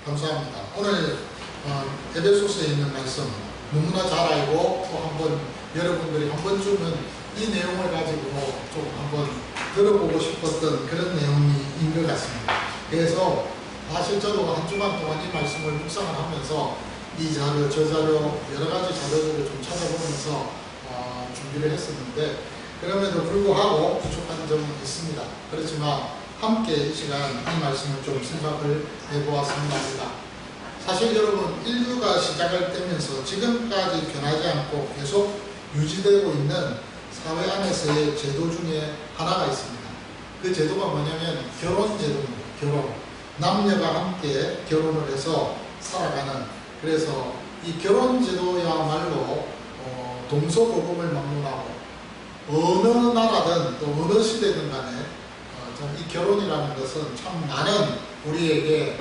감사합니다. 오늘 에베소서에 있는 말씀 너무나 잘 알고 또 한번 여러분들이 한 번쯤은 이 내용을 가지고 좀 한번 들어보고 싶었던 그런 내용인 것 같습니다. 그래서 사실 저도 한 주간 동안 이 말씀을 묵상을 하면서 이 자료, 저 자료, 여러 가지 자료들을 좀 찾아보면서 준비를 했었는데, 그럼에도 불구하고 부족한 점은 있습니다. 그렇지만 함께 이 시간 이 말씀을 좀 생각을 해보았습니다. 사실 여러분, 인류가 시작을 되면서 지금까지 변하지 않고 계속 유지되고 있는 사회 안에서의 제도 중에 하나가 있습니다. 그 제도가 뭐냐면 결혼 제도입니다. 결혼. 남녀가 함께 결혼을 해서 살아가는, 그래서 이 결혼 제도야말로 동서고금을 막론하고 어느 나라든 또 어느 시대든 간에 이 결혼이라는 것은 참 많은 우리에게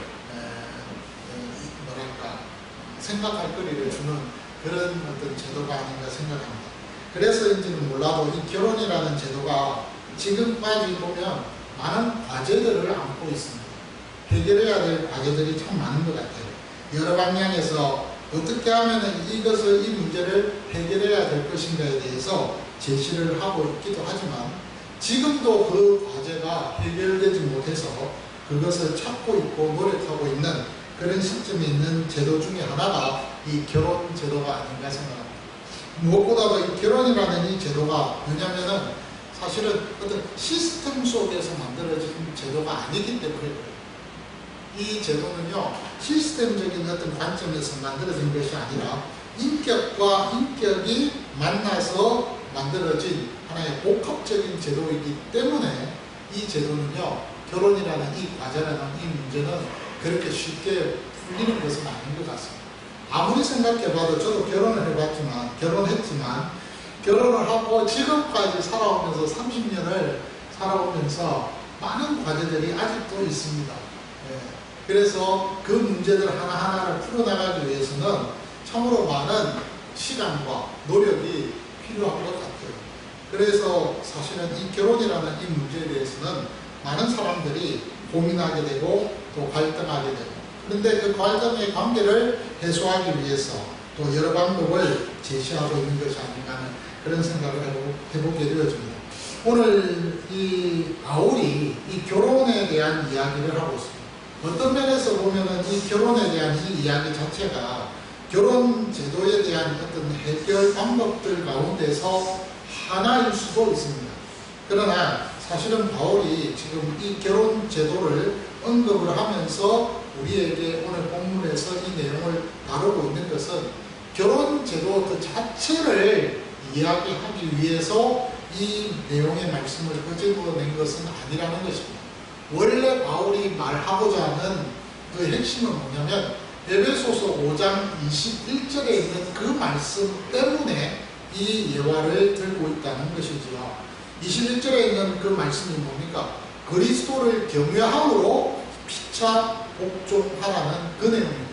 생각할 거리를 주는 그런 어떤 제도가 아닌가 생각합니다. 그래서인지는 몰라도 이 결혼이라는 제도가 지금까지 보면 많은 과제들을 안고 있습니다. 해결해야 될 과제들이 참 많은 것 같아요. 여러 방향에서 어떻게 하면 이것을, 이 문제를 해결해야 될 것인가에 대해서 제시를 하고 있기도 하지만, 지금도 그 과제가 해결되지 못해서 그것을 찾고 있고 노력하고 있는 그런 시점에 있는 제도 중에 하나가 이 결혼 제도가 아닌가 생각합니다. 무엇보다도 이 결혼이라는 이 제도가, 왜냐면은 사실은 어떤 시스템 속에서 만들어진 제도가 아니기 때문에 그래요. 이 제도는요, 시스템적인 어떤 관점에서 만들어진 것이 아니라 인격과 인격이 만나서 만들어진 하나의 복합적인 제도이기 때문에 이 제도는요, 결혼이라는 이 과제라는 이 문제는 그렇게 쉽게 풀리는 것은 아닌 것 같습니다. 아무리 생각해봐도 저도 결혼했지만 결혼을 하고 지금까지 살아오면서 30년을 살아오면서 많은 과제들이 아직도 있습니다. 그래서 그 문제들 하나하나를 풀어나가기 위해서는 참으로 많은 시간과 노력이 필요한 것 같아요. 그래서 사실은 이 결혼이라는 이 문제에 대해서는 많은 사람들이 고민하게 되고 또 갈등하게 되고, 그런데 그 갈등의 관계를 해소하기 위해서 또 여러 방법을 제시하고 있는 것이 아닌가 하는 그런 생각을 해보게 되어집니다. 오늘 이 바울이 이 결혼에 대한 이야기를 하고 있습니다. 어떤 면에서 보면은 이 결혼에 대한 이 이야기 자체가 결혼 제도에 대한 어떤 해결 방법들 가운데서 하나일 수도 있습니다. 그러나 사실은 바울이 지금 이 결혼 제도를 언급을 하면서 우리에게 오늘 본문에서 이 내용을 다루고 있는 것은 결혼 제도 그 자체를 이야기하기 위해서 이 내용의 말씀을 끄집어낸 것은 아니라는 것입니다. 원래 바울이 말하고자 하는 그 핵심은 뭐냐면 에베소서 5장 21절에 있는 그 말씀 때문에 이 예화를 들고 있다는 것이지요. 21절에 있는 그 말씀이 뭡니까? 그리스도를 경외함으로 피차 복종하라는 그 내용입니다.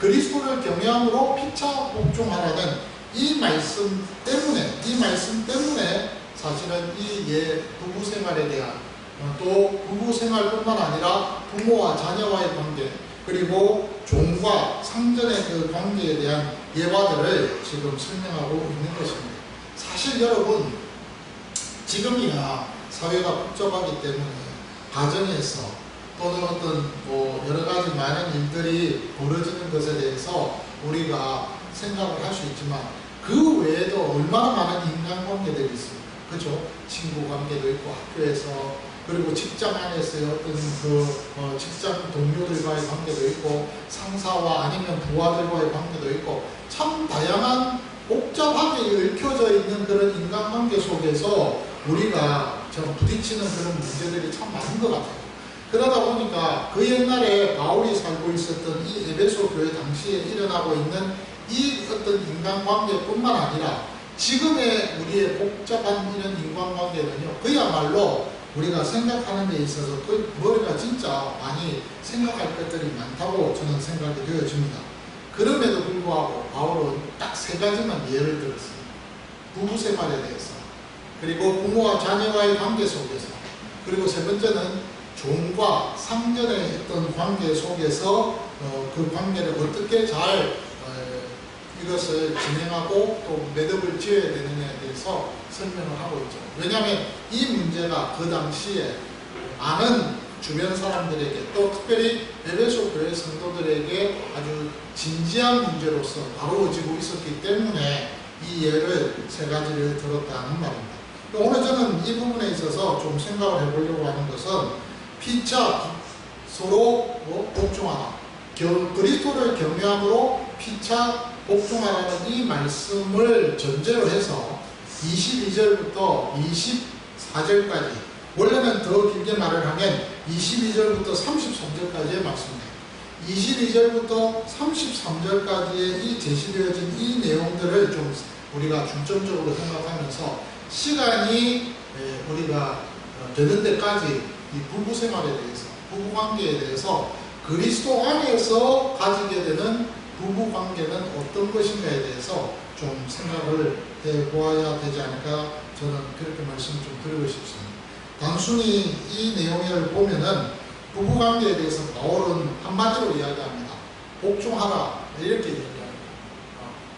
그리스도를 경외함으로 피차 복종하라는 이 말씀 때문에 사실은 이 부부 생활에 대한 또 부부 생활뿐만 아니라 부모와 자녀와의 관계, 그리고 종과 상전의 그 관계에 대한 예화들을 지금 설명하고 있는 것입니다. 사실 여러분, 지금이야 사회가 복잡하기 때문에 가정에서 또는 어떤 여러 가지 많은 일들이 벌어지는 것에 대해서 우리가 생각을 할 수 있지만, 그 외에도 얼마나 많은 인간관계들이 있습니까? 그죠? 친구 관계도 있고, 학교에서, 그리고 직장 안에서의 어떤 직장 동료들과의 관계도 있고, 상사와 아니면 부하들과의 관계도 있고, 참 다양한 복잡하게 얽혀져 있는 그런 인간관계 속에서 우리가 좀 부딪히는 그런 문제들이 참 많은 것 같아요. 그러다 보니까 그 옛날에 바울이 살고 있었던 이 에베소 교회 당시에 일어나고 있는 이 어떤 인간관계뿐만 아니라 지금의 우리의 복잡한 이런 인간관계는요, 그야말로 우리가 생각하는 데 있어서 그 머리가 진짜 많이 생각할 것들이 많다고 저는 생각이 되어집니다. 그럼에도 불구하고 바울은 딱 3가지만 예를 들었습니다. 부부 생활에 대해서, 그리고 부모와 자녀와의 관계 속에서, 그리고 3번째는 종과 상전의 어떤 관계 속에서 그 관계를 어떻게 잘 이것을 진행하고 또 매듭을 지어야 되느냐에 대해서 설명을 하고 있죠. 왜냐하면 이 문제가 그 당시에 많은 주변 사람들에게 또 특별히 에베소 교회 성도들에게 아주 진지한 문제로서 다루어지고 있었기 때문에 이 예를 세 가지를 들었다는 말입니다. 오늘 저는 이 부분에 있어서 좀 생각을 해보려고 하는 것은 피차 서로 복종하라, 그리스도를 경외함으로 피차 복종하라는 이 말씀을 전제로 해서 22절부터 24절까지, 원래는 더 길게 말을 하면 22절부터 33절까지의 말씀입니다. 22절부터 33절까지의 이 제시되어진 이 내용들을 좀 우리가 중점적으로 생각하면서 시간이 우리가 되는 데까지 이 부부 생활에 대해서, 부부 관계에 대해서 그리스도 안에서 가지게 되는 부부 관계는 어떤 것인가에 대해서 좀 생각을 해보아야 되지 않을까, 저는 그렇게 말씀 좀 드리고 싶습니다. 단순히 이 내용을 보면은 부부 관계에 대해서 바울은 한마디로 이야기합니다. 복종하라, 이렇게 이야기합니다.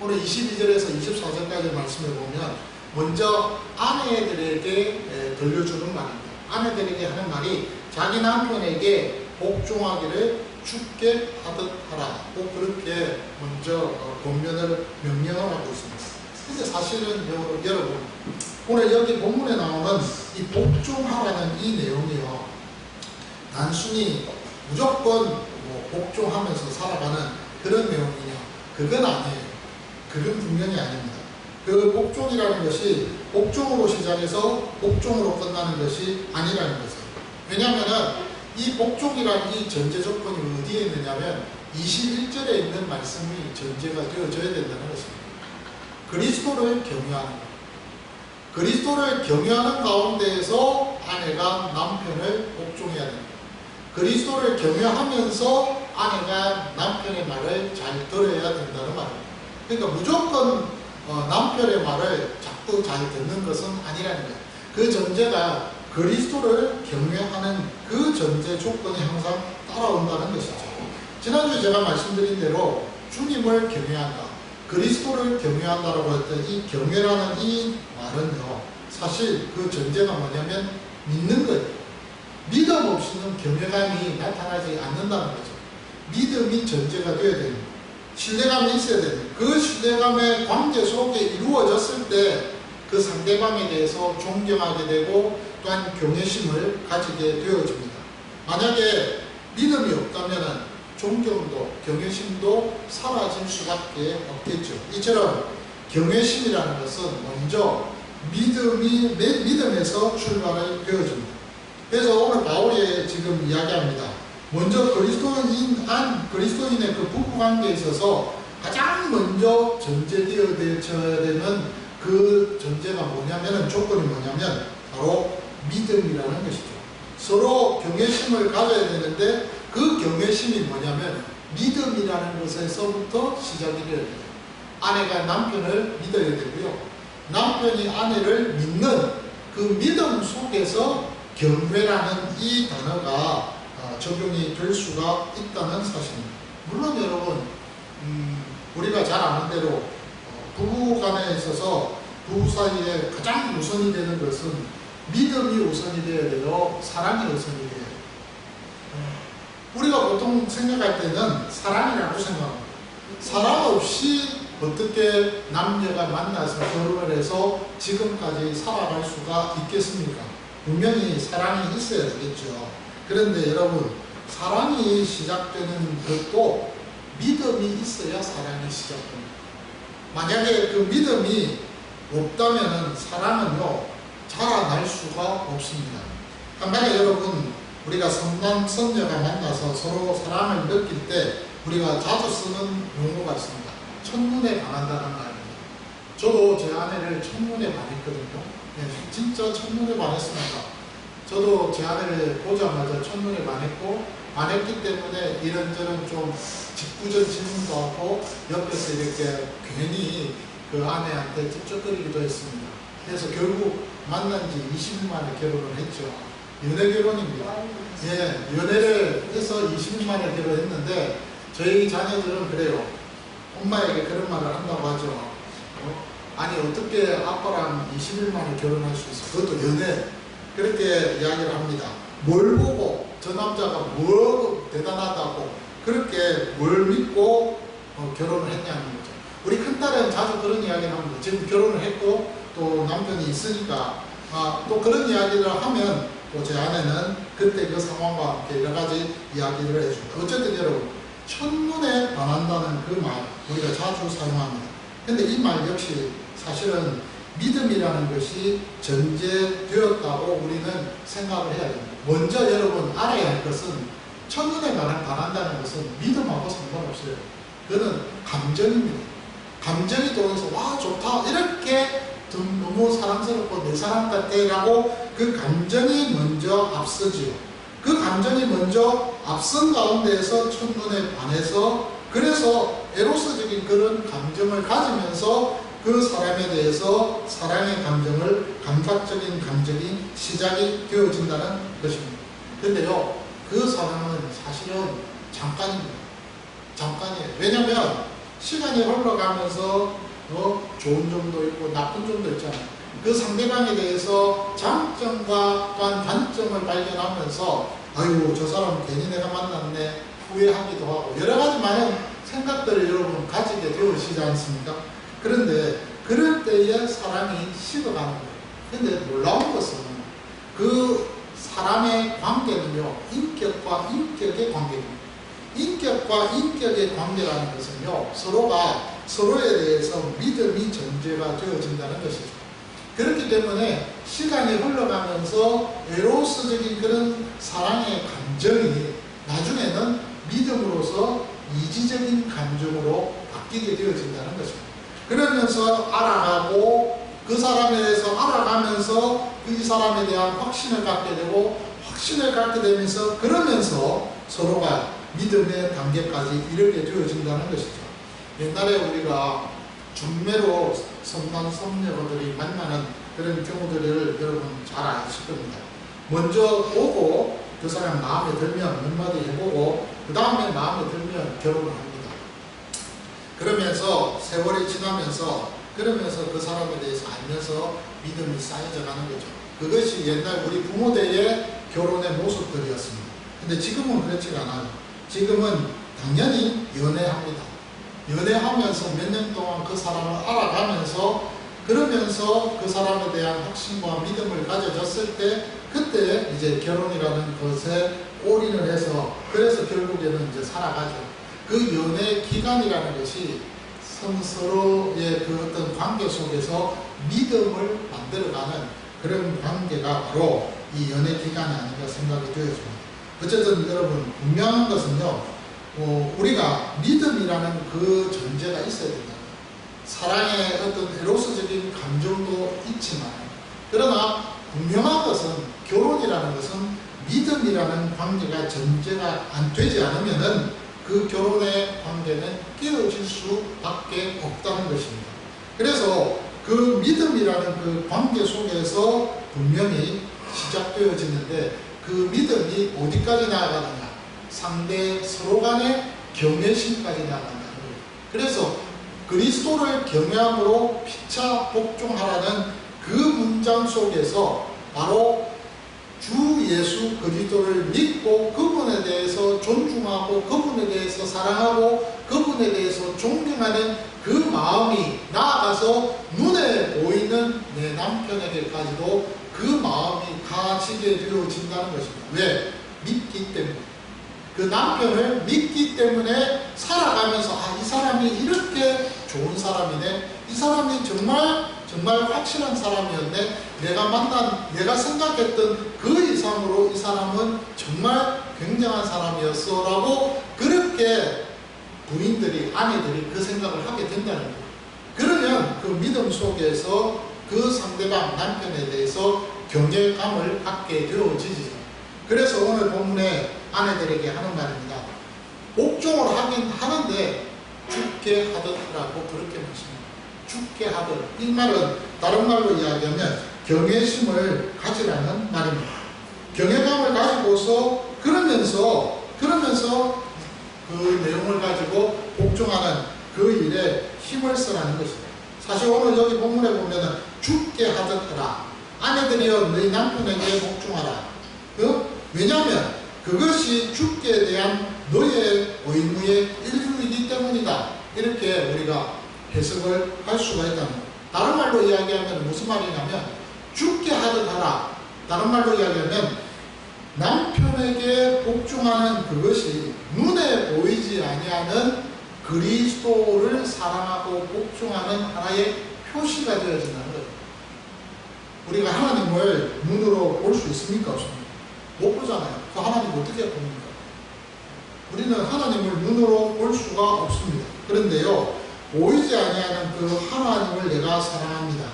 오늘 22절에서 24절까지 말씀을 보면 먼저 아내들에게 들려주는 말입니다. 아내들에게 하는 말이 자기 남편에게 복종하기를 죽게 하듯 하라, 꼭 그렇게 먼저 권면을 명령을 하고 있습니다. 근데 사실은 여러분, 오늘 여기 본문에 나오는 이 복종하라는 이 내용이요, 단순히 무조건 복종하면서 살아가는 그런 내용이냐, 그건 아니에요. 그건 분명히 아닙니다. 그 복종이라는 것이 복종으로 시작해서 복종으로 끝나는 것이 아니라는 거죠. 왜냐하면 이 복종이라는 이 전제 조건이 어디에 있느냐면 21절에 있는 말씀이 전제가 되어져야 된다는 것입니다. 그리스도를 경외하는 것. 그리스도를 경외하는 가운데에서 아내가 남편을 복종해야 됩니다. 그리스도를 경외하면서 아내가 남편의 말을 잘 들어야 된다는 말입니다. 그러니까 무조건 남편의 말을 자꾸 잘 듣는 것은 아니라는 거예요. 그 전제가 그리스도를 경외하는 그 전제 조건이 항상 따라온다는 것이죠. 지난주에 제가 말씀드린 대로 주님을 경외한다, 그리스도를 경외한다라고 했던 이 경외라는 이 말은요, 사실 그 전제가 뭐냐면 믿는 거예요. 믿음 없이는 경외감이 나타나지 않는다는 거죠. 믿음이 전제가 되어야 됩니다. 신뢰감이 있어야 됩니다. 그 신뢰감의 관계 속에 이루어졌을 때 그 상대방에 대해서 존경하게 되고 또한 경외심을 가지게 되어집니다. 만약에 믿음이 없다면 존경도 경외심도 사라질 수밖에 없겠죠. 이처럼 경외심이라는 것은 먼저 믿음에서 출발을 되어집니다. 그래서 오늘 바울이 지금 이야기합니다. 먼저 그리스도인의 그 부부관계에 있어서 가장 먼저 전제되어져야 되는 그 전제가 뭐냐면, 조건이 뭐냐면 바로 믿음이라는 것이죠. 서로 경외심을 가져야 되는데 그 경외심이 뭐냐면 믿음이라는 것에서부터 시작이 되어야 돼요. 아내가 남편을 믿어야 되고요, 남편이 아내를 믿는 그 믿음 속에서 경외라는 이 단어가 적용이 될 수가 있다는 사실입니다. 물론 여러분, 우리가 잘 아는 대로 부부 간에 있어서 부부 사이에 가장 우선이 되는 것은 믿음이 우선이 되어야 돼요, 사랑이 우선이 돼야 돼요. 우리가 보통 생각할 때는 사랑이라고 생각합니다. 사랑 없이 어떻게 남녀가 만나서 결혼을 해서 지금까지 살아갈 수가 있겠습니까? 분명히 사랑이 있어야 되겠죠. 그런데 여러분, 사랑이 시작되는 것도 믿음이 있어야 사랑이 시작됩니다. 만약에 그 믿음이 없다면 사랑은요, 자라날 수가 없습니다. 만약에 여러분, 우리가 선남 선녀가 만나서 서로 사랑을 느낄 때 우리가 자주 쓰는 용어가 있습니다. 첫눈에 반한다는 말입니다. 저도 제 아내를 첫눈에 반했거든요. 네, 진짜 첫눈에 반했습니다. 저도 제 아내를 보자마자 첫눈에 반했기 때문에 이런저런 좀 짓궂은 질문도 하고 옆에서 이렇게 괜히 그 아내한테 찝쩍거리기도 했습니다. 그래서 결국 만난 지 20일 만에 결혼을 했죠. 연애 결혼입니다. 예, 연애를 해서 20일만에 결혼했는데 저희 자녀들은 그래요. 엄마에게 그런 말을 한다고 하죠. 아니 어떻게 아빠랑 20일 만에 결혼할 수 있어? 그것도 연애. 그렇게 이야기를 합니다. 뭘 보고 저 남자가 뭐 대단하다고 그렇게 뭘 믿고 결혼을 했냐는 거죠. 우리 큰딸은 자주 그런 이야기를 합니다. 지금 결혼을 했고 또 남편이 있으니까 또 그런 이야기를 하면 또 제 아내는 그때 그 상황과 함께 여러 가지 이야기를 해줍니다. 어쨌든 여러분 첫눈에 반한다는 그 말 우리가 자주 사용합니다. 근데 이 말 역시 사실은 믿음이라는 것이 전제되었다고 우리는 생각을 해야 됩니다. 먼저 여러분 알아야 할 것은 첫눈에 반한다는 것은 믿음하고 상관없어요. 그거는 감정입니다. 감정이 통해서 와 좋다 이렇게 너무 사랑스럽고 내 사람 같아 라고 그 감정이 먼저 앞서지요. 그 감정이 먼저 앞선 가운데에서 첫눈에 반해서 그래서 에로스적인 그런 감정을 가지면서 그 사람에 대해서 사랑의 감정을 감각적인 감정이 시작이 되어진다는 것입니다. 근데요 그 사랑은 사실은 잠깐입니다. 잠깐이에요. 왜냐하면 시간이 흘러가면서 좋은 점도 있고 나쁜 점도 있잖아요. 그 상대방에 대해서 장점과 또한 단점을 발견하면서 아유 저 사람 괜히 내가 만났네 후회하기도 하고 여러 가지 많은 생각들을 여러분 가지게 되시지 않습니까? 그런데 그럴 때에 사랑이 식어가는 거예요. 근데 놀라운 것은 그 사람의 관계는요 인격과 인격의 관계입니다. 인격과 인격의 관계라는 것은요 서로가 서로에 대해서 믿음이 전제가 되어진다는 것이죠. 그렇기 때문에 시간이 흘러가면서 에로스적인 그런 사랑의 감정이 나중에는 믿음으로서 이지적인 감정으로 바뀌게 되어진다는 것입니다. 그러면서 알아가고 그 사람에 대해서 알아가면서 이 사람에 대한 확신을 갖게 되고 확신을 갖게 되면서 그러면서 서로가 믿음의 단계까지 이르게 되어진다는 것이죠. 옛날에 우리가 중매로 성남 성녀들이 만나는 그런 경우들을 여러분 잘 아실 겁니다. 먼저 보고 그 사람 마음에 들면 몇 마디 해보고 그 다음에 마음에 들면 결혼을 합니다. 그러면서 세월이 지나면서 그러면서 그 사람에 대해서 알면서 믿음이 쌓여져 가는 거죠. 그것이 옛날 우리 부모대의 결혼의 모습들이었습니다. 근데 지금은 그렇지가 않아요. 지금은 당연히 연애합니다. 연애하면서 몇 년 동안 그 사람을 알아가면서 그러면서 그 사람에 대한 확신과 믿음을 가져졌을 때 그때 이제 결혼이라는 것에 올인을 해서 그래서 결국에는 이제 살아가죠. 그 연애 기간이라는 것이 서로의 그 어떤 관계 속에서 믿음을 만들어가는 그런 관계가 바로 이 연애 기간이 아닌가 생각이 되어집니다. 어쨌든 여러분 분명한 것은요. 우리가 믿음이라는 그 전제가 있어야 된다. 사랑의 어떤 에로스적인 감정도 있지만 그러나 분명한 것은 결혼이라는 것은 믿음이라는 관계가 전제가 안 되지 않으면은 그 결혼의 관계는 깨어질 수밖에 없다는 것입니다. 그래서 그 믿음이라는 그 관계 속에서 분명히 시작되어지는데 그 믿음이 어디까지 나아가느냐? 상대 서로 간의 경외심까지 나간다는 거예요. 그래서 그리스도를 경외함으로 피차 복종하라는 그 문장 속에서 바로 주 예수 그리스도를 믿고 그분에 대해서 존중하고 그분에 대해서 사랑하고 그분에 대해서 존경하는 그 마음이 나아가서 눈에 보이는 내 남편에게까지도 그 마음이 가지게 되어진다는 것입니다. 왜? 믿기 때문에. 그 남편을 믿기 때문에 살아가면서 이 사람이 이렇게 좋은 사람이네. 이 사람이 정말 확실한 사람이었네. 내가 생각했던 그 이상으로 이 사람은 정말 굉장한 사람이었어 라고 그렇게 부인들이 아내들이 그 생각을 하게 된다는 거예요. 그러면 그 믿음 속에서 그 상대방 남편에 대해서 경외감을 갖게 되어지죠. 그래서 오늘 본문에 아내들에게 하는 말입니다. 복종을 하긴 하는데 죽게 하듯라고 그렇게 말씀합니다. 죽게 하듯. 이 말은 다른 말로 이야기하면 경외심을 가지라는 말입니다. 경외감을 가지고서 그러면서 그 내용을 가지고 복종하는 그 일에 힘을 쓰라는 것입니다. 사실 오늘 여기 본문에 보면은 죽게 하듯 하라. 아내들이여 너희 남편에게 복종하라. 왜냐하면 그것이 죽게 대한 너의 의무의 일부이기 때문이다. 이렇게 우리가 해석을 할 수가 있다는 것. 다른 말로 이야기하면 무슨 말이냐면 죽게 하듯 하라. 다른 말로 이야기하면 남편에게 복종하는 그것이 눈에 보이지 아니하는 그리스도를 사랑하고 복종하는 하나의 표시가 되어진다는 거예요. 우리가 하나님을 눈으로 볼 수 있습니까? 없습니까? 못 보잖아요. 그 하나님 어떻게 봅니까? 우리는 하나님을 눈으로 볼 수가 없습니다. 그런데요, 보이지 아니하는 그 하나님을 내가 사랑합니다.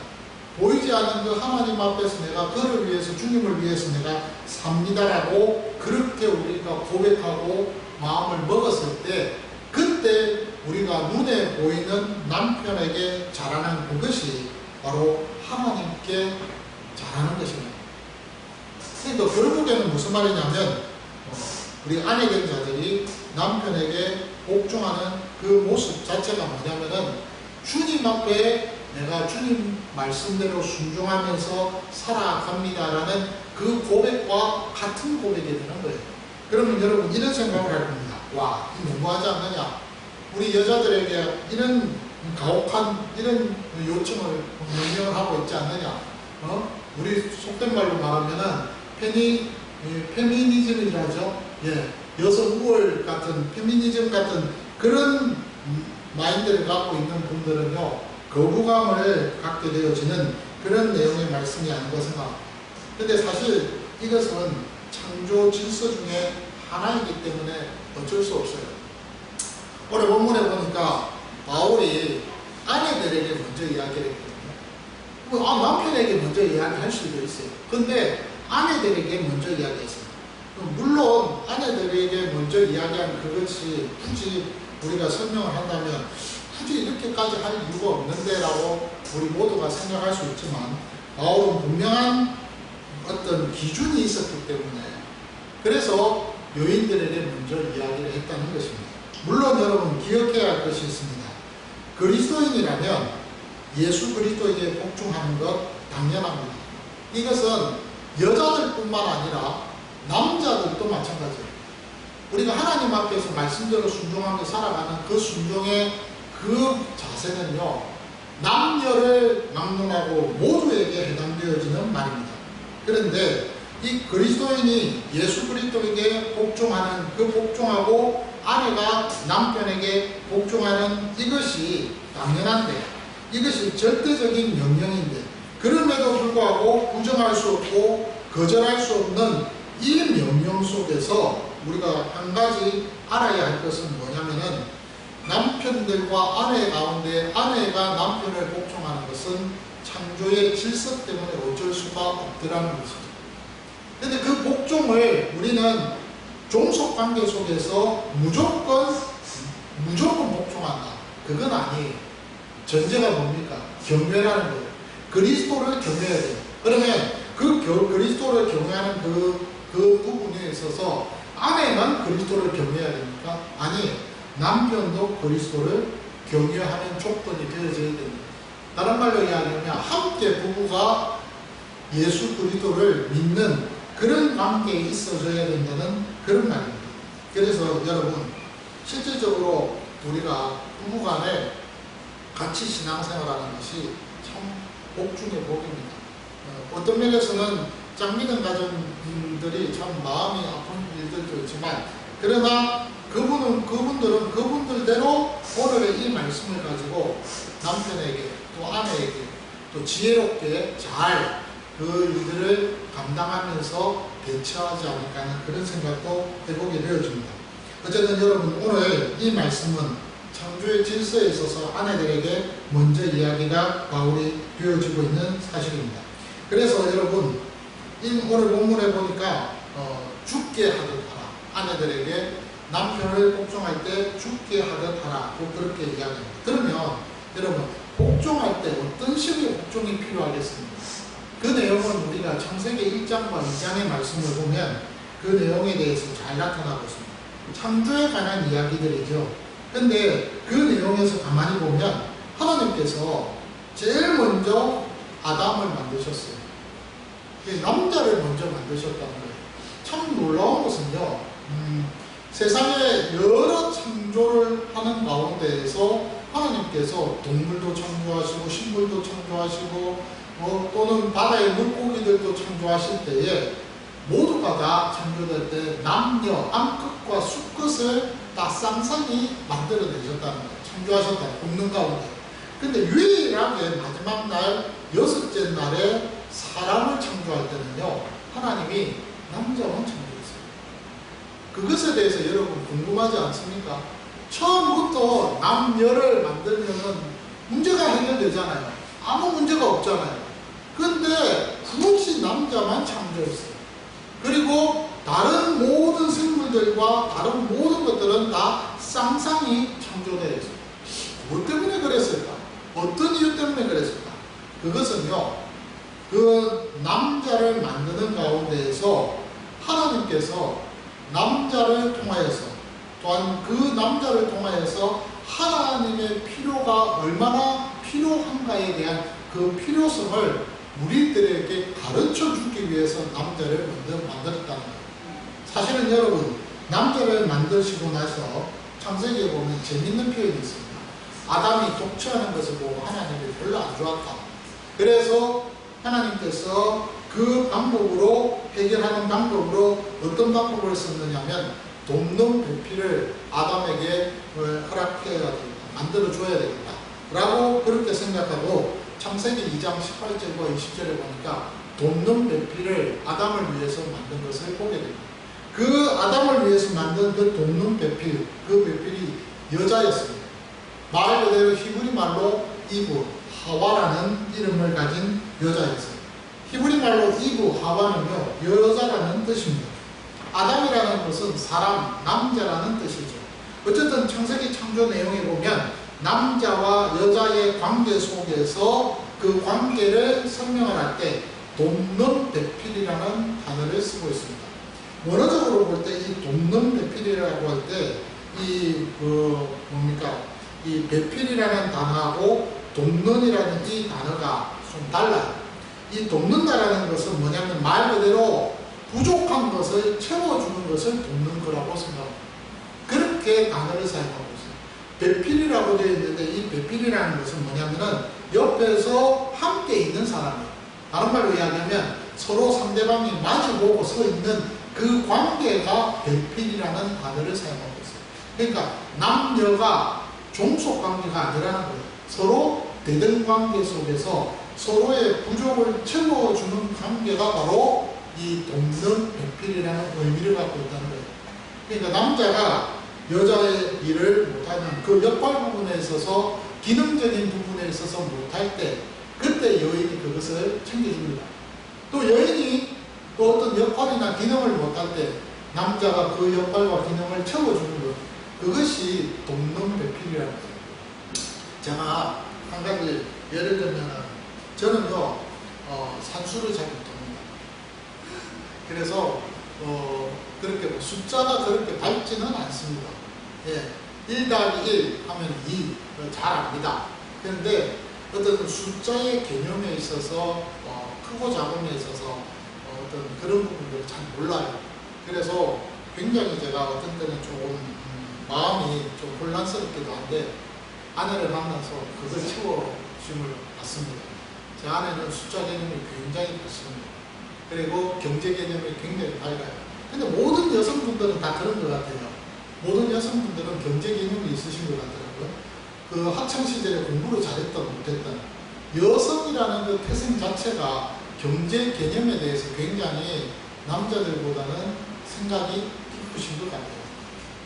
보이지 않는 그 하나님 앞에서 내가 그를 위해서, 주님을 위해서 내가 삽니다라고 그렇게 우리가 고백하고 마음을 먹었을 때, 그때 우리가 눈에 보이는 남편에게 잘하는 그것이 바로 하나님께 잘하는 것입니다. 그러니까 결국에는 무슨 말이냐면 우리 아내된 자들이 남편에게 복종하는 그 모습 자체가 뭐냐면은 주님 앞에 내가 주님 말씀대로 순종하면서 살아갑니다라는 그 고백과 같은 고백이 되는 거예요. 그러면 여러분 이런 생각을 할 겁니다. 와, 이 너무하지 않느냐? 우리 여자들에게 이런 가혹한 이런 요청을 명령을 하고 있지 않느냐? 우리 속된 말로 말하면은 페미니즘이라죠. 예, 여성 우월 같은 페미니즘 같은 그런 마인드를 갖고 있는 분들은요, 거부감을 갖게 되어지는 그런 내용의 말씀이 아닌가 생각합니다. 근데 사실 이것은 창조 질서 중에 하나이기 때문에 어쩔 수 없어요. 오늘 본문에 보니까 바울이 아내들에게 먼저 이야기를 했거든요. 남편에게 먼저 이야기할 수도 있어요. 근데 아내들에게 먼저 이야기했어요. 물론 아내들에게 먼저 이야기한 그것이 굳이 우리가 설명을 한다면 굳이 이렇게까지 할 이유가 없는데 라고 우리 모두가 생각할 수 있지만 바울은 분명한 어떤 기준이 있었기 때문에 그래서 여인들에게 먼저 이야기를 했다는 것입니다. 물론 여러분 기억해야 할 것이 있습니다. 그리스도인이라면 예수 그리스도에게 복종하는 것 당연합니다. 이것은 여자들뿐만 아니라 남자들도 마찬가지예요. 우리가 하나님 앞에서 말씀대로 순종하며 살아가는 그 순종의 그 자세는요, 남녀를 막론하고 모두에게 해당되어지는 말입니다. 그런데 이 그리스도인이 예수 그리스도에게 복종하는 그 복종하고 아내가 남편에게 복종하는 이것이 당연한데, 이것이 절대적인 명령인데, 그럼에도 불구하고 부정할 수 없고 거절할 수 없는 이 명령 속에서 우리가 한 가지 알아야 할 것은 뭐냐면은 남편들과 아내 가운데 아내가 남편을 복종하는 것은 창조의 질서 때문에 어쩔 수가 없더라는 것이죠. 그런데 그 복종을 우리는 종속관계 속에서 무조건 복종한다. 그건 아니에요. 전제가 뭡니까? 경외라는 거예요. 그리스도를 경외해야 돼요. 그러면 그 그리스도를 경외하는 그 부분에 있어서 아내만 그리스도를 경외해야 됩니까? 아니, 남편도 그리스도를 경외하는 조건이 되어져야 됩니다. 다른 말로 이야기하면 함께 부부가 예수 그리스도를 믿는 그런 관계에 있어줘야 된다는 그런 말입니다. 그래서 여러분, 실질적으로 우리가 부부간에 같이 신앙생활하는 것이 참 복중의 복입니다. 어떤 면에서는 짝 믿는 가정들이 참 마음이 아픈 일들도 있지만, 그러나 그분들은 그분들대로 오늘의 이 말씀을 가지고 남편에게 또 아내에게 또 지혜롭게 잘 그 일들을 감당하면서 대처하지 않을까 하는 그런 생각도 해보게 되어집니다. 어쨌든 여러분, 오늘 이 말씀은 창조의 질서에 있어서 아내들에게 먼저 이야기가 바울이 되어지고 있는 사실입니다. 그래서 여러분, 오늘 본문에 보니까 죽게 하듯 하라. 아내들에게 남편을 복종할 때 죽게 하듯 하라. 그렇게 이야기합니다. 그러면 여러분, 복종할 때 어떤 식의 복종이 필요하겠습니까? 그 내용은 우리가 창세기 1장과 2장의 말씀을 보면 그 내용에 대해서 잘 나타나고 있습니다. 창조에 관한 이야기들이죠. 근데 그 내용에서 가만히 보면 하나님께서 제일 먼저 아담을 만드셨어요. 남자를 먼저 만드셨다는 거예요. 참 놀라운 것은요, 세상에 여러 창조를 하는 가운데에서 하나님께서 동물도 창조하시고 식물도 창조하시고 또는 바다의 물고기들도 창조하실 때에 모두가 다 창조될 때 남녀, 암끝과 수끝을 다 쌍쌍이 만들어내셨다는 거예요. 창조하셨다, 굽는 가운데. 근데 유일하게 마지막 날, 여섯째 날에 사람을 창조할 때는요, 하나님이 남자만 창조했어요. 그것에 대해서 여러분 궁금하지 않습니까? 처음부터 남녀를 만들면은 문제가 해결되잖아요. 아무 문제가 없잖아요. 근데 굳이 남자만 창조했어요. 그리고 다른 모든 생물들과 다른 모든 것들은 다 쌍쌍이 창조되어 있어요. 뭐 때문에 그랬을까? 어떤 이유 때문에 그랬을까? 그것은요, 그 남자를 만드는 가운데에서 하나님께서 남자를 통하여서 또한 그 남자를 통하여서 하나님의 필요가 얼마나 필요한가에 대한 그 필요성을 우리들에게 가르쳐 주기 위해서 남자를 만들었다는 거예요. 사실은 여러분, 남자를 만드시고 나서 창세기에 보면 재밌는 표현이 있습니다. 아담이 독취하는 것을 보고 하나님이 별로 안 좋았다. 그래서 하나님께서 그 방법으로, 해결하는 방법으로 어떤 방법을 썼느냐면 돕는 배필을 아담에게 허락해야 되겠다, 만들어줘야 되겠다 라고 그렇게 생각하고 창세기 2장 18절과 20절에 보니까 돕는 배필을 아담을 위해서 만든 것을 보게 됩니다. 그 아담을 위해서 만든 그 돕는 배필, 그 배필이 여자였습니다. 말 그대로 히브리 말로 이브, 하와라는 이름을 가진 여자였어요. 히브리 말로 이브, 하와는요, 여자라는 뜻입니다. 아담이라는 것은 사람, 남자라는 뜻이죠. 어쨌든 창세기 창조 내용에 보면 남자와 여자의 관계 속에서 그 관계를 설명을 할 때 돕는 배필이라는 단어를 쓰고 있습니다. 원어적으로 볼 때 이 돕는 배필이라고 할 때 이 배필이라는 단어하고 돕는이라는 이 단어가 좀 달라요. 이 돕는다라는 것은 뭐냐면 말 그대로 부족한 것을 채워주는 것을 돕는 거라고 생각합니다. 그렇게 단어를 사용하고 있어요. 배필이라고 되어 있는데 이 배필이라는 것은 뭐냐면은 옆에서 함께 있는 사람이에요. 다른 말로 이야기하면 서로 상대방이 마주보고 서 있는 그 관계가 배필이라는 단어를 사용하고 있어요. 그러니까 남녀가 종속 관계가 아니라는 거예요. 서로 대등 관계 속에서 서로의 부족을 채워주는 관계가 바로 이 돕는 배필이라는 의미를 갖고 있다는 거예요. 그러니까 남자가 여자의 일을 못하는 그 역할 부분에 있어서 기능적인 부분에 있어서 못할 때 그때 여인이 그것을 챙겨줍니다. 또 여인이 또 어떤 역할이나 기능을 못할 때 남자가 그 역할과 기능을 채워주는 것, 그것이 돕는 배필이라는 거예요. 제가 한 가지 예를 들면 저는요 산수를 잘 못합니다. 그래서 그렇게 뭐 숫자가 그렇게 밝지는 않습니다. 예, 1 더하기 1 하면 2 잘 압니다. 그런데 어떤 숫자의 개념에 있어서 크고 작음에 있어서 어떤 그런 부분들을 잘 몰라요. 그래서 굉장히 제가 어떤 때는 조금 마음이 좀 혼란스럽기도 한데 아내를 만나서 그걸 채워줌을 받습니다. 제 아내는 숫자 개념이 굉장히 밝습니다. 그리고 경제 개념이 굉장히 밝아요. 근데 모든 여성분들은 다 그런 것 같아요. 모든 여성분들은 경제 개념이 있으신 것 같더라고요. 그 학창시절에 공부를 잘했다 못했다. 여성이라는 그 태생 자체가 경제 개념에 대해서 굉장히 남자들보다는 생각이 깊으신 것 같아요.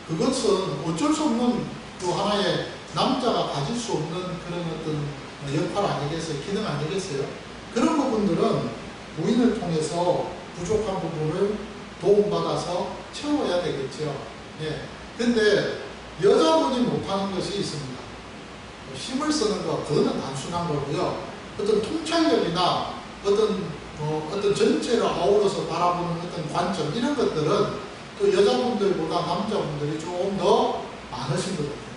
그것은 어쩔 수 없는 또 하나의 남자가 가질 수 없는 그런 어떤 역할 아니겠어요? 기능 아니겠어요? 그런 부분들은 부인을 통해서 부족한 부분을 도움받아서 채워야 되겠죠. 예. 근데 여자분이 못하는 것이 있습니다. 힘을 쓰는 거, 그거는 단순한 거고요. 어떤 통찰력이나 어떤 어떤 전체를 아우러서 바라보는 어떤 관점, 이런 것들은 또 여자분들보다 남자분들이 조금 더 많으신 것 같아요.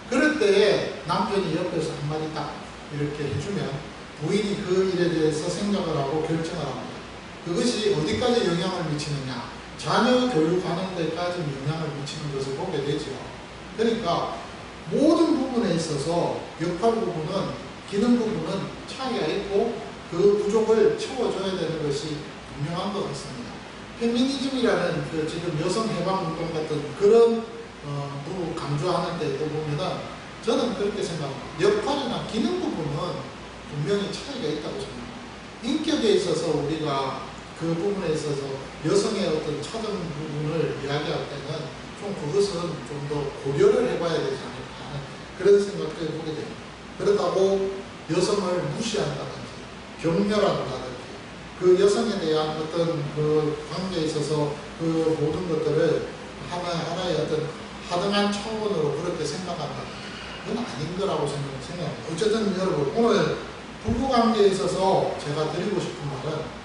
그럴 때에 남편이 옆에서 한마디 딱 이렇게 해주면 부인이 그 일에 대해서 생각을 하고 결정을 합니다. 그것이 어디까지 영향을 미치느냐, 자녀 교육하는 데까지 영향을 미치는 것을 보게 되죠. 그러니까 모든 부분에 있어서 역할 부분은, 기능 부분은 차이가 있고 그 부족을 채워줘야 되는 것이 분명한 것 같습니다. 페미니즘이라는 그 지금 여성 해방운동 같은 그런 부분 강조하는 데도 보면은 저는 그렇게 생각합니다. 역할이나 기능 부분은 분명히 차이가 있다고 생각합니다. 인격에 있어서 우리가 그 부분에 있어서 여성의 어떤 차등 부분을 이야기할 때는 좀 그것은 좀 더 고려를 해봐야 되지 않을까 하는 그런 생각을 보게 됩니다. 그렇다고 여성을 무시한다든지 경멸한다든지 그 여성에 대한 어떤 그 관계에 있어서 그 모든 것들을 하나의 어떤 하등한 차원으로 그렇게 생각한다. 그건 아닌 거라고 생각합니다. 어쨌든 여러분, 오늘 부부관계에 있어서 제가 드리고 싶은 말은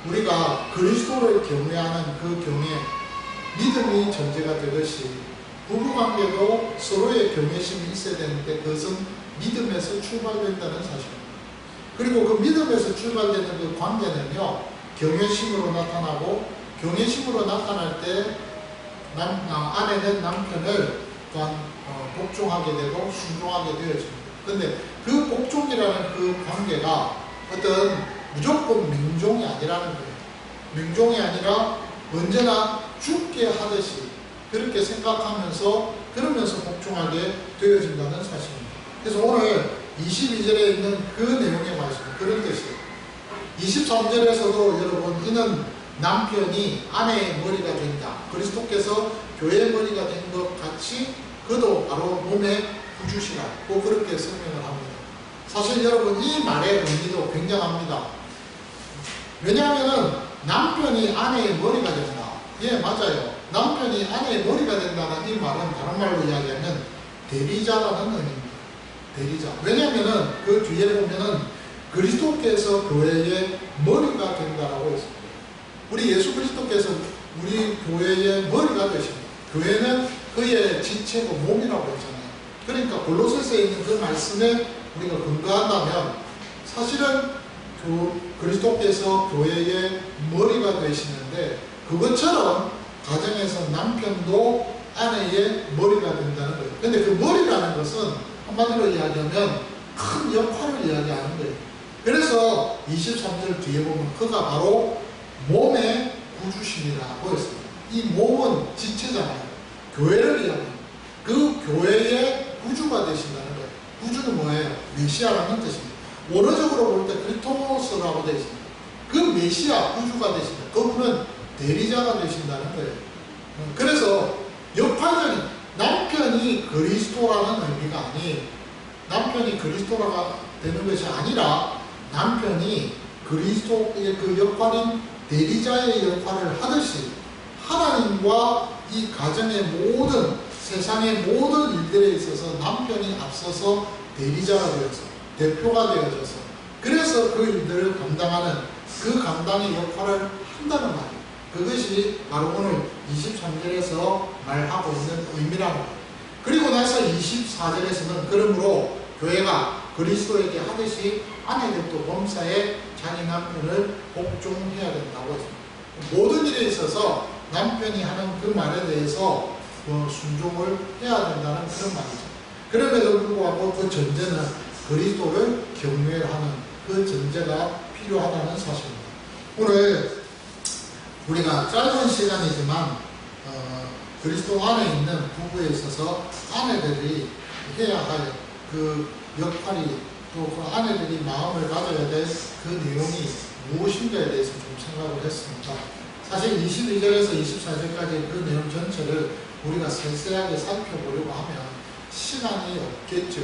우리가 그리스도를 경외하는 그 경외, 믿음이 전제가 되듯이 부부관계도 서로의 경외심이 있어야 되는데 그것은 믿음에서 출발된다는 사실입니다. 그리고 그 믿음에서 출발되는 그 관계는요, 경외심으로 나타나고, 경외심으로 나타날 때 아내는 남편을 또한 복종하게 되고 순종하게 되어집니다. 근데 그 복종이라는 그 관계가 어떤 무조건 명종이 아니라는 거예요. 명종이 아니라 언제나 죽게 하듯이 그렇게 생각하면서 그러면서 복종하게 되어진다는 사실입니다. 그래서 오늘 22절에 있는 그 내용의 말씀은 그런 뜻이에요. 23절에서도 여러분, 이는 남편이 아내의 머리가 된다. 그리스도께서 교회의 머리가 된 것 같이 그도 바로 몸의 구주시라고 그렇게 설명을 합니다. 사실 여러분, 이 말의 의미도 굉장합니다. 왜냐하면 남편이 아내의 머리가 된다. 예, 맞아요. 남편이 아내의 머리가 된다는 이 말은 다른 말로 이야기하면 대리자라는 의미입니다. 대리자. 왜냐하면 그 뒤에 보면은 그리스도께서 교회의 머리가 된다라고 했습니다. 우리 예수 그리스도께서 우리 교회의 머리가 되십니다. 교회는 그의 지체고 몸이라고 했잖아요. 그러니까 골로새서에 있는 그 말씀에 우리가 근거한다면 사실은 그리스도께서 교회의 머리가 되시는데 그것처럼 가정에서 남편도 아내의 머리가 된다는 거예요. 근데 그 머리라는 것은 한마디로 이야기하면 큰 역할을 이야기하는 거예요. 그래서 23절 뒤에 보면 그가 바로 몸의 구주심이라고 했습니다. 이 몸은 지체잖아요. 교회를 이야기합니다. 그 교회의 구주가 되신다는 거예요. 구주는 뭐예요? 메시아라는 뜻입니다. 원어적으로 볼 때 크리토스라고 되어 있습니다. 그 메시아 구주가 되신다. 그분은 대리자가 되신다는 거예요. 그래서 역할적인 남편이 그리스도라는 의미가 아닌 남편이 그리스도가 되는 것이 아니라 남편이 그리스도의 그 역할인 대리자의 역할을 하듯이 하나님과 이 가정의 모든 세상의 모든 일들에 있어서 남편이 앞서서 대리자가 되어서 대표가 되어져서 그래서 그 일들을 감당하는 그 감당의 역할을 한다는 말이에요. 그것이 바로 오늘 23절에서 말하고 있는 의미라는 거예요. 그리고 나서 24절에서는 그러므로 교회가 그리스도에게 하듯이 아내들도 범사에 자기 남편을 복종해야 된다고 했습니다. 모든 일에 있어서 남편이 하는 그 말에 대해서 순종을 해야 된다는 그런 말이죠. 그럼에도 불구하고 그 전제는 그리스도를 경외하는 그 전제가 필요하다는 사실입니다. 오늘 우리가 짧은 시간이지만 그리스도 안에 있는 부부에 있어서 아내들이 해야 할 그 역할이 또 그 아내들이 마음을 가져야 될 그 내용이 무엇인가에 대해서 좀 생각을 했습니다. 사실 22절에서 24절까지 그 내용 전체를 우리가 세세하게 살펴보려고 하면 시간이 없겠죠.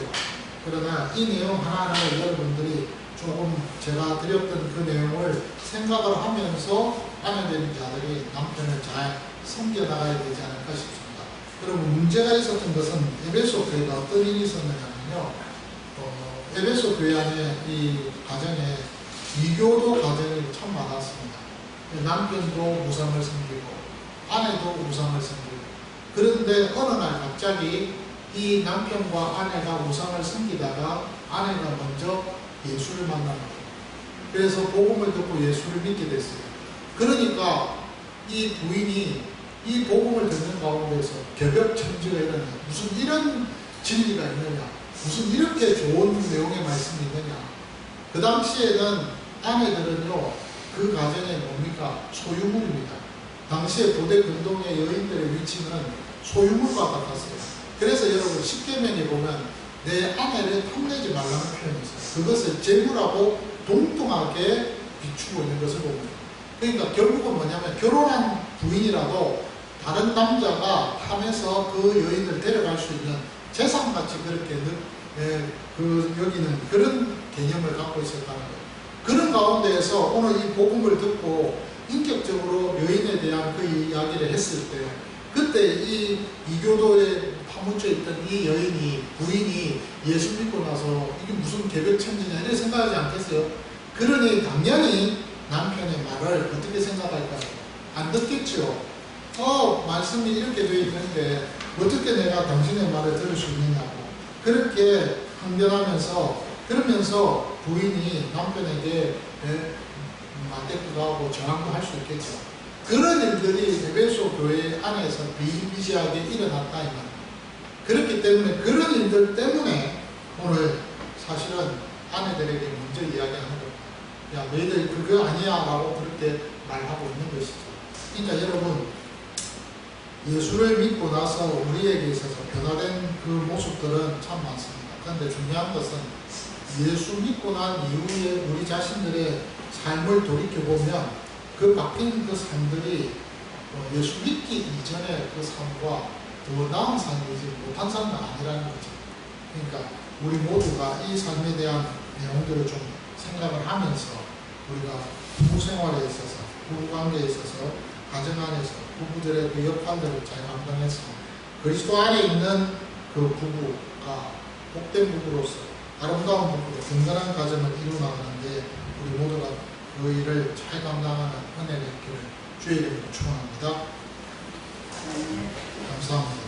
그러나 이 내용 하나하나를 여러분들이 조금 제가 드렸던 그 내용을 생각을 하면서 아내된 자들이 남편을 잘 섬겨나가야 되지 않을까 싶습니다. 그리고 문제가 있었던 것은 에베소 교회가 어떤 일이 있었느냐면요. 에베소 교회 안에 이 가정에 이교도 가정이 참 많았습니다. 남편도 우상을 섬기고 아내도 우상을 섬기고, 그런데 어느 날 갑자기 이 남편과 아내가 우상을 섬기다가 아내가 먼저 예수를 만납니다. 그래서 복음을 듣고 예수를 믿게 됐어요. 그러니까 이 부인이 이 복음을 듣는 가운데서 개벽천지가 일어나요. 무슨 이런 진리가 있느냐, 무슨 이렇게 좋은 내용의 말씀이 있느냐. 그 당시에는 아내들은요, 그 가정에 뭡니까? 소유물입니다. 당시에 고대 근동의 여인들의 위치는 소유물과 같았어요. 그래서 여러분 십계명에 보면 내 아내를 탐내지 말라는 표현이 있어요. 그것을 재물하고 동등하게 비추고 있는 것을 봅니다. 그러니까 결국은 뭐냐면 결혼한 부인이라도 다른 남자가 탐해서 그 여인을 데려갈 수 있는 재산같이 그렇게 여기는 그런 개념을 갖고 있었다는 거예요. 그런 가운데에서 오늘 이 복음을 듣고 인격적으로 여인에 대한 그 이야기를 했을 때, 그때 이 이교도에 파묻혀 있던 이 여인이, 부인이 예수 믿고 나서 이게 무슨 개벽천지냐 이렇게 생각하지 않겠어요? 그러니 당연히 남편의 말을 어떻게 생각할까요? 안 듣겠죠. 말씀이 이렇게 되어 있는데 어떻게 내가 당신의 말을 들을 수 있느냐고 그렇게 항변하면서, 그러면서 부인이 남편에게 맞대꾸도 하고 저항도 할 수 있겠죠. 그런 일들이 에베소 교회 안에서 비일비재하게 일어났다 이 말입니다. 그렇기 때문에 그런 일들 때문에 오늘 사실은 아내들에게 먼저 이야기하는 겁니다. 야, 너희들 그거 아니야 라고 그렇게 말하고 있는 것이죠. 그러니까 여러분, 예수를 믿고 나서 우리에게 있어서 변화된 그 모습들은 참 많습니다. 그런데 중요한 것은 예수 믿고 난 이후에 우리 자신들의 삶을 돌이켜보면 그 바뀐 그 삶들이 예수 믿기 이전의 그 삶과 더 나은 삶이지 못한 삶은 아니라는 거죠. 그러니까 우리 모두가 이 삶에 대한 내용들을 좀 생각을 하면서 우리가 부부 생활에 있어서, 부부 관계에 있어서, 가정 안에서 부부들의 그 역할들을 잘 감당해서 그리스도 안에 있는 그 부부가 복된 부부로서 아름다운 부부로 건강한 가정을 이루나가는데 우리 모두가 그 일을 잘 감당하는 은혜를 있기를 주의 이름으로 축원합니다. 감사합니다.